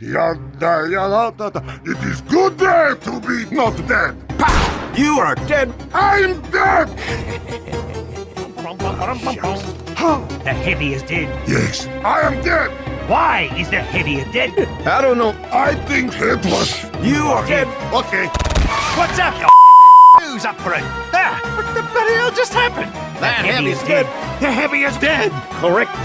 It is good day to be not dead. You are dead. I'm dead. The heavy is dead. Yes, I am dead. Why is the heavy dead? I don't know. I think it was. You are dead. Okay. What's up, you Who's up for it? Ah, what the hell just happened? That The heavy is dead. The heavy is dead. Correct.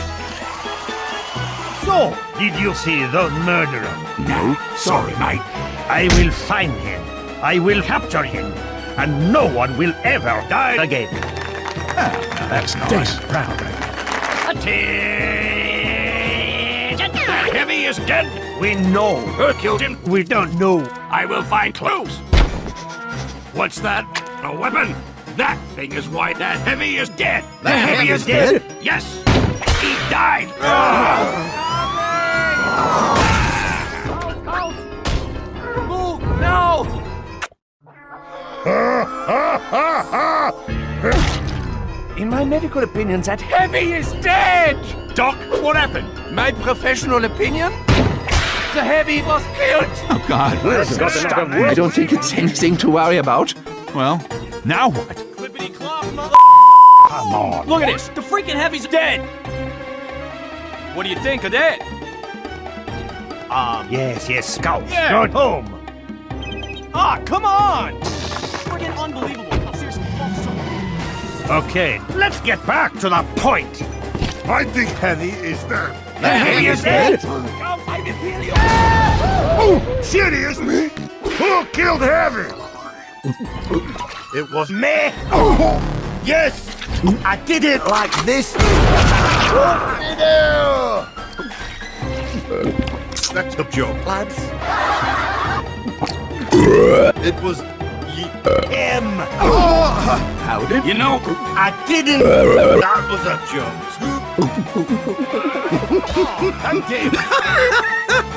So, did you see the murderer? No. Sorry, mate. I will find him. I will capture him. And no one will ever die again. That's nice. Proud of him. Attention! The heavy is dead. We know who killed him. We don't know. I will find clues. What's that? A weapon? That thing is why that heavy is dead. The heavy is dead? Yes, he died. In my medical opinion, that heavy is dead. Doc, what happened? My professional opinion? The heavy was killed. Oh, God. I don't think it's anything to worry about. Well, now what? Clippity clop, mother. Come on. Look at this. The freaking heavy's dead. What do you think of that? Yes, Scout. Yeah. Go home. Ah, come on! Freaking unbelievable. No, seriously. Okay, let's get back to the point. I think Henny is dead. The heavy is dead. Oh, serious? Me? Who killed Heavy? It was me. Oh, yes. I did it like this. That's a joke, lads. It was Him. How did You know, I didn't. that was a joke.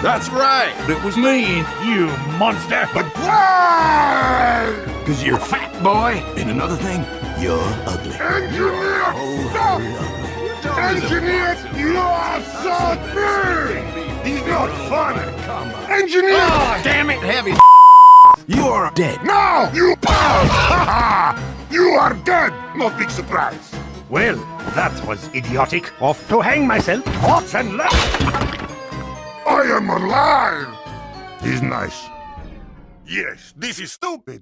that's right. It was me. You monster. But why? Because you're fat, boy. And another thing, you're ugly. Engineer, stop! Engineer, you are so big! He's not funny. Engineer! Oh, damn it, heavy. you are dead? Now you You are dead! No big surprise. Well, that was idiotic. Off to hang myself. Off and left. I am alive! He's nice. Yes, this is stupid.